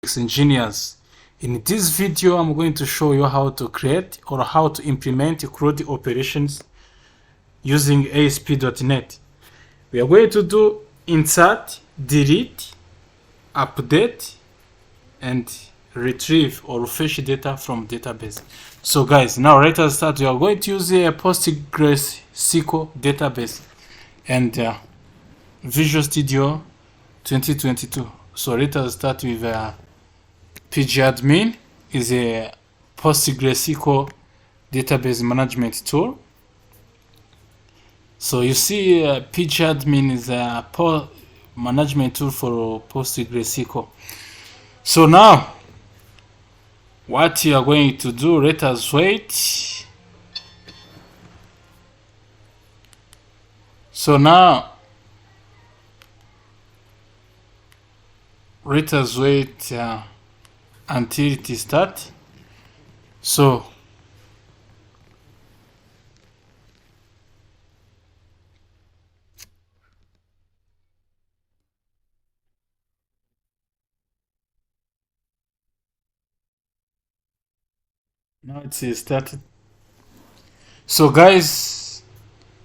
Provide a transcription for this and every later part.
engineers. In this video, I'm going to show you how to create or how to implement CRUD operations using ASP.NET. We are going to do insert, delete, update, and retrieve or fetch data from database. So guys, now let us start. We are going to use a PostgreSQL database and Visual Studio 2022. So let us start with pgadmin is a PostgreSQL database management tool. So you see pgadmin is a management tool for PostgreSQL. So now what you are going to do, let us wait. So now let us wait until it starts. So now it's started. So guys,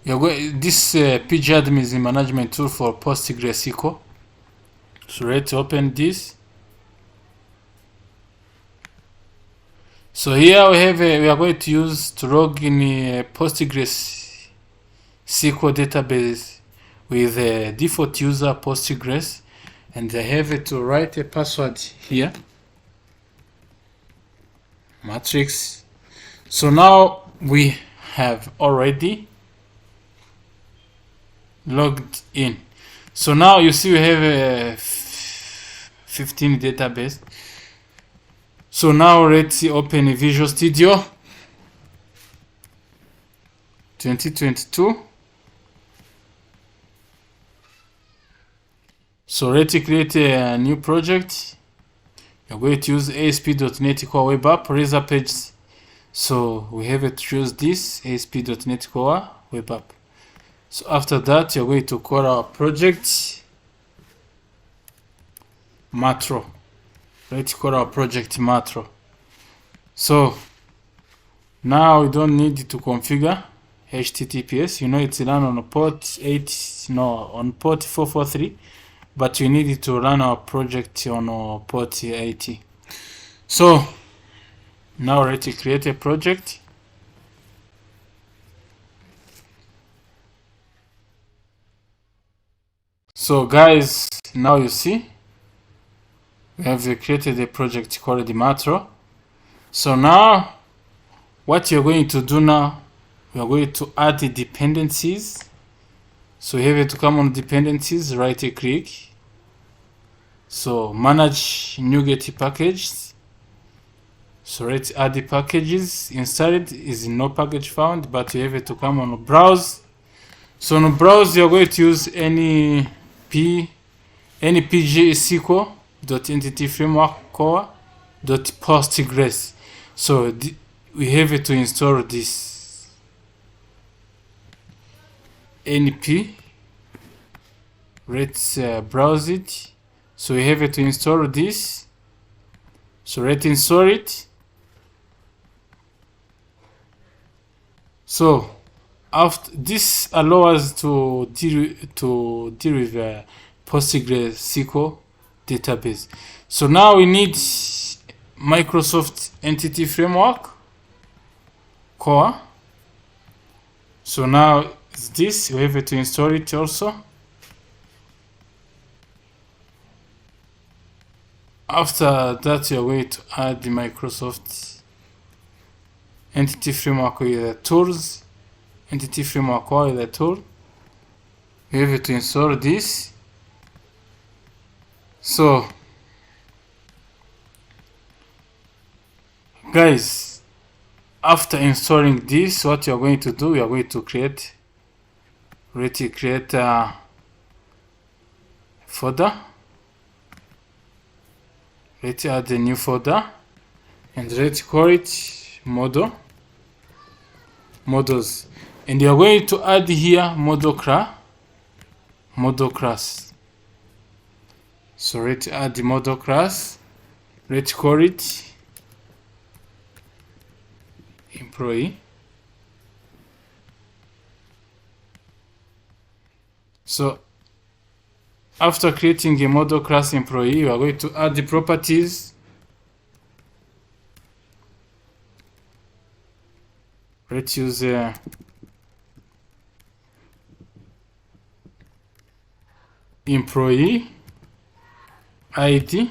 this pgadmin is a management tool for PostgreSQL. So let's open this. So here we have we are going to use to log in a PostgreSQL database with a default user Postgres, and I have to write a password here, matrix. So now we have already logged in. So now you see we have a 15 database. So now let's open Visual Studio 2022. So let's create a new project. You're going to use ASP.NET Core Web App Razor Pages. So we have to choose this ASP.NET Core Web App. So after that, you're going to call our project Matro. Let's call our project Matro. So now we don't need to configure HTTPS. You know it's run on port 443, but we need to run our project on port 80. So now let's create a project. So guys, now you see we have created a project called Matro. So now what you're going to do now, we are going to add the dependencies. So you have to come on dependencies, right click. So manage NuGet packages. So let's add the packages. Inside is no package found, but you have to come on browse. So on browse you're going to use any pgsql.entity framework core.postgres. So we have to install this np. Let's browse it. So we have to install this. So let's install it. So after this allows us to deal with PostgreSQL database. So now we need Microsoft Entity Framework Core. So now it's this, we have to install it also. After that, you're going to add the Microsoft Entity Framework with the tools. Entity Framework Core with the tool. We have to install this. So guys, after installing this, what you're going to do, you are going to create a folder. Let's add a new folder and let's call it models, and you are going to add here model class. So let's add the model class. let's call it employee. So after creating a model class employee, we are going to add the properties. Let's use employee ID,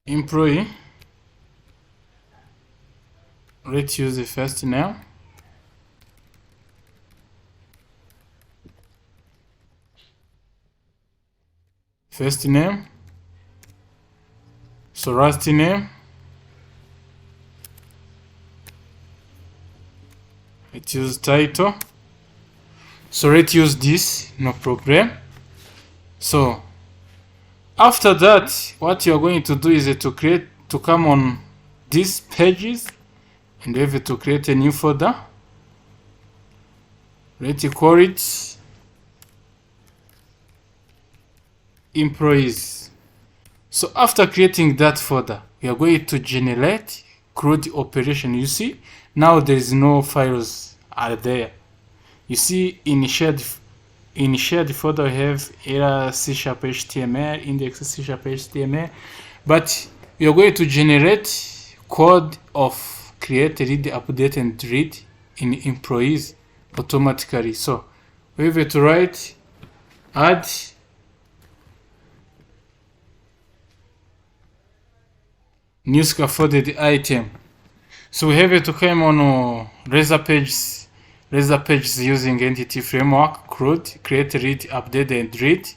employee. Let's use the first name, first name. So last name, let's use title. So let's use this, no problem. So after that, what you're going to do is to come on these pages and we have to create a new folder. Let's call it employees. So after creating that folder, we are going to generate CRUD operation. You see, now there is no files are there. You see, in shared folder we have error C# HTML, index C# HTML, but we are going to generate code of create, read, update, and read in employees automatically. So we have to write add new scaffolded item. So we have to come on Razor pages using entity framework, CRUD, create, read, update, and read.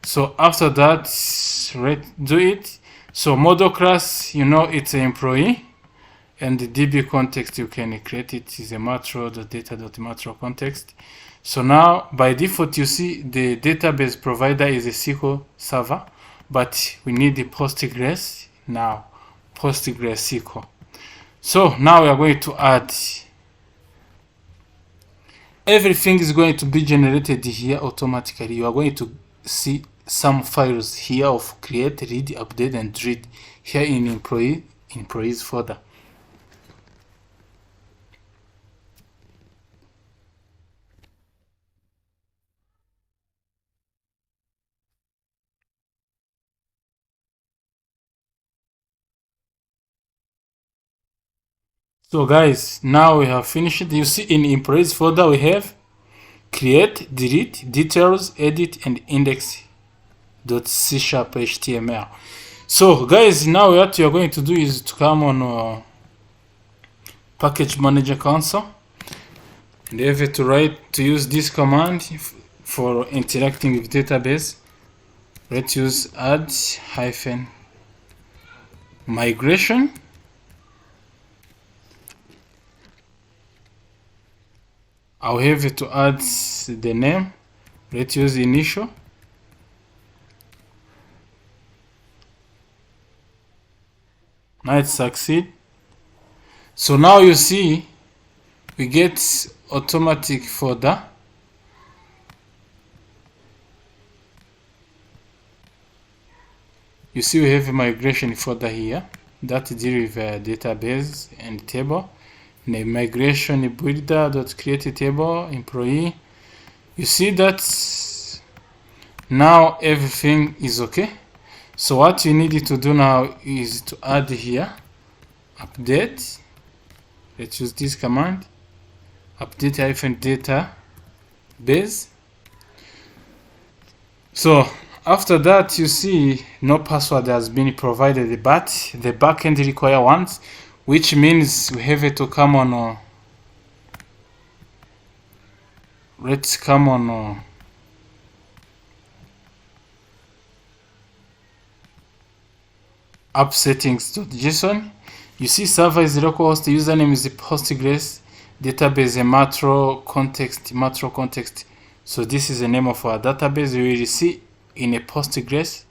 So after that, let's do it. So model class, you know, it's an employee, and the DB context you can create it is a matro.data.matro context. So now by default, you see the database provider is a SQL server, but we need the Postgres now, Postgres SQL. So now we are going to add, everything is going to be generated here automatically. You are going to see some files here of create, read, update, and read here in employees folder. So guys, now we have finished. You see in employees folder we have create, delete, details, edit, and index.c# HTML. So guys, now what you are going to do is to come on package manager console, and you have to use this command for interacting with database. Let's use add -migration. I'll have to add the name. Let's use initial. Now it succeed. So now you see we get automatic folder. You see we have a migration folder here that deal with database and table. The migration builder.create table employee. You see that now everything is okay. So what you need to do now is to add here update. Let's use this command, update -database. So after that, you see no password has been provided, but the backend require ones, which means we have to come on let's come on app settings.json. You see server is localhost, username is the Postgres, database a matro context. So this is the name of our database. You will see in a Postgres,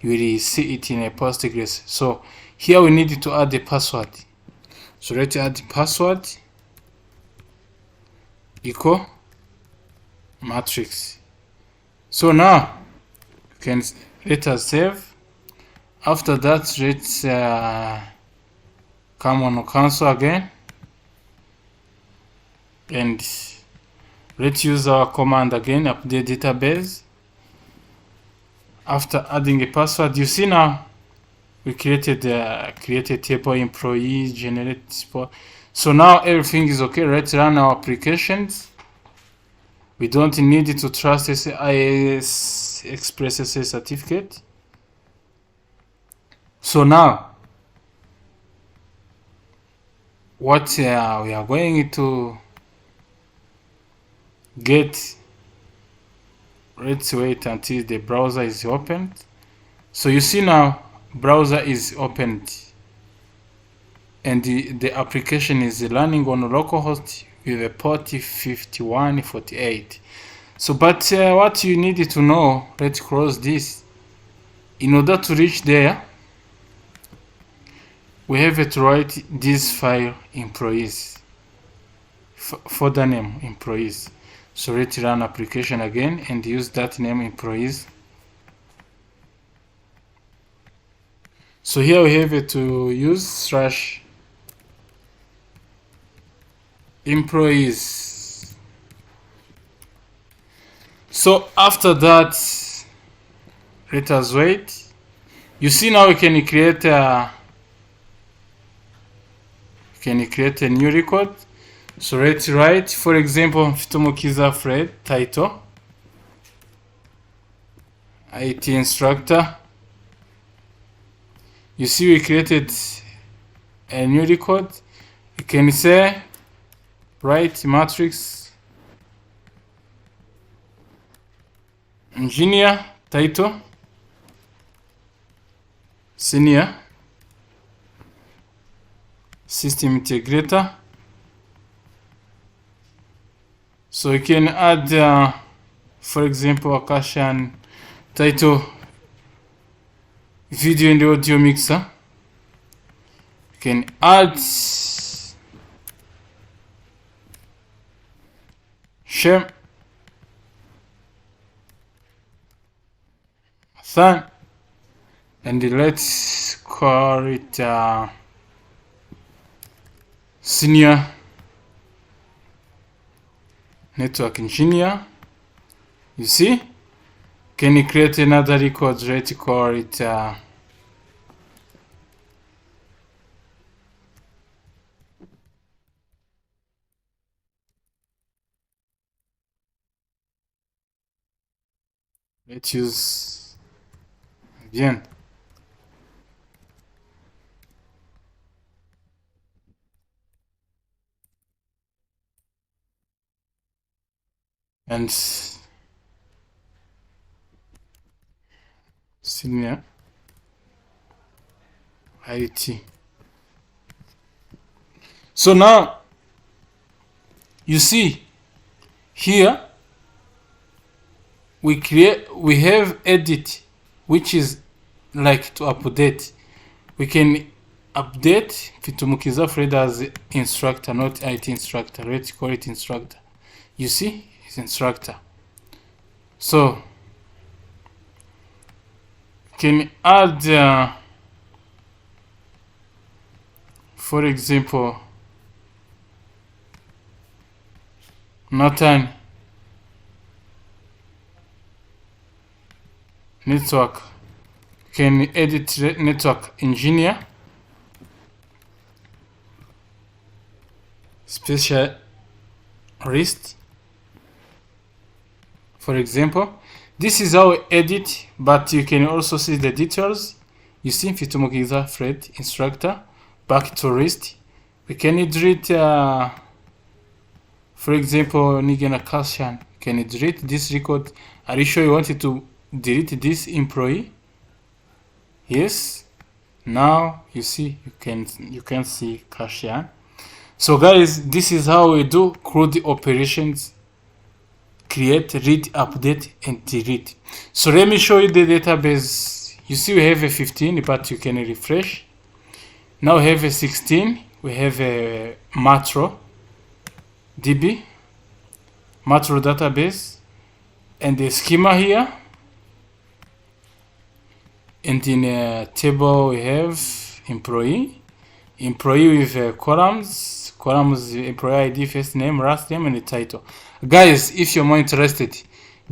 you will see it in a Postgres. So here we need to add the password. So let's add the password equal matrix. So now you can let us save. After that, let's come on console again and let's use our command again, update database. After adding a password, you see now we created table employee, generate spot. So now everything is okay. Let's run our applications. We don't need to trust IAS Express SA certificate. So now what we are going to get, let's wait until the browser is opened. So you see now browser is opened and the application is running on localhost with a port 5148. So but what you need to know, let's close this. In order to reach there, we have to write this file employees, folder name employees. So let's run application again and use that name employees. So here we have to use /employees. So after that, let us wait. You see now we can create a new record. So let's write, for example, Mfitumukiza Fred, title, IT instructor. You see we created a new record. You can say write matrix engineer, title, senior, system integrator. So you can add, for example, a Akashan title, video and audio mixer. You can add share thumb, and let's call it senior network engineer. You see, can you create another record? Let's call it let's use bien. And senior IT. So now you see here we have edit, which is like to update. We can update Mfitumukiza Fred as instructor, not IT instructor. Let's call it instructor. You see, it's instructor. So can add, for example, Nathan network. Can edit network engineer, specialist, for example. This is how we edit, but you can also see the details. You see Mfitumukiza Fred instructor, back to list. We can delete, for example, Nigena Kashan. Can you delete this record? Are you sure you wanted to delete this employee? Yes. Now you see, you can see Kashan. So guys, this is how we do CRUD operations: create, read, update, and delete. So let me show you the database. You see we have a 15, but you can refresh. Now we have a 16. We have a Matro DB, Matro database. and the schema here. And in a table we have employee with columns, employee ID, first name, last name, and the title. Guys, if you're more interested,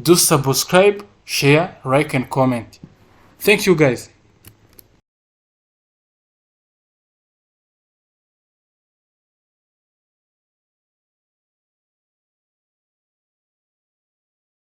do subscribe, share, like, and comment. Thank you, guys.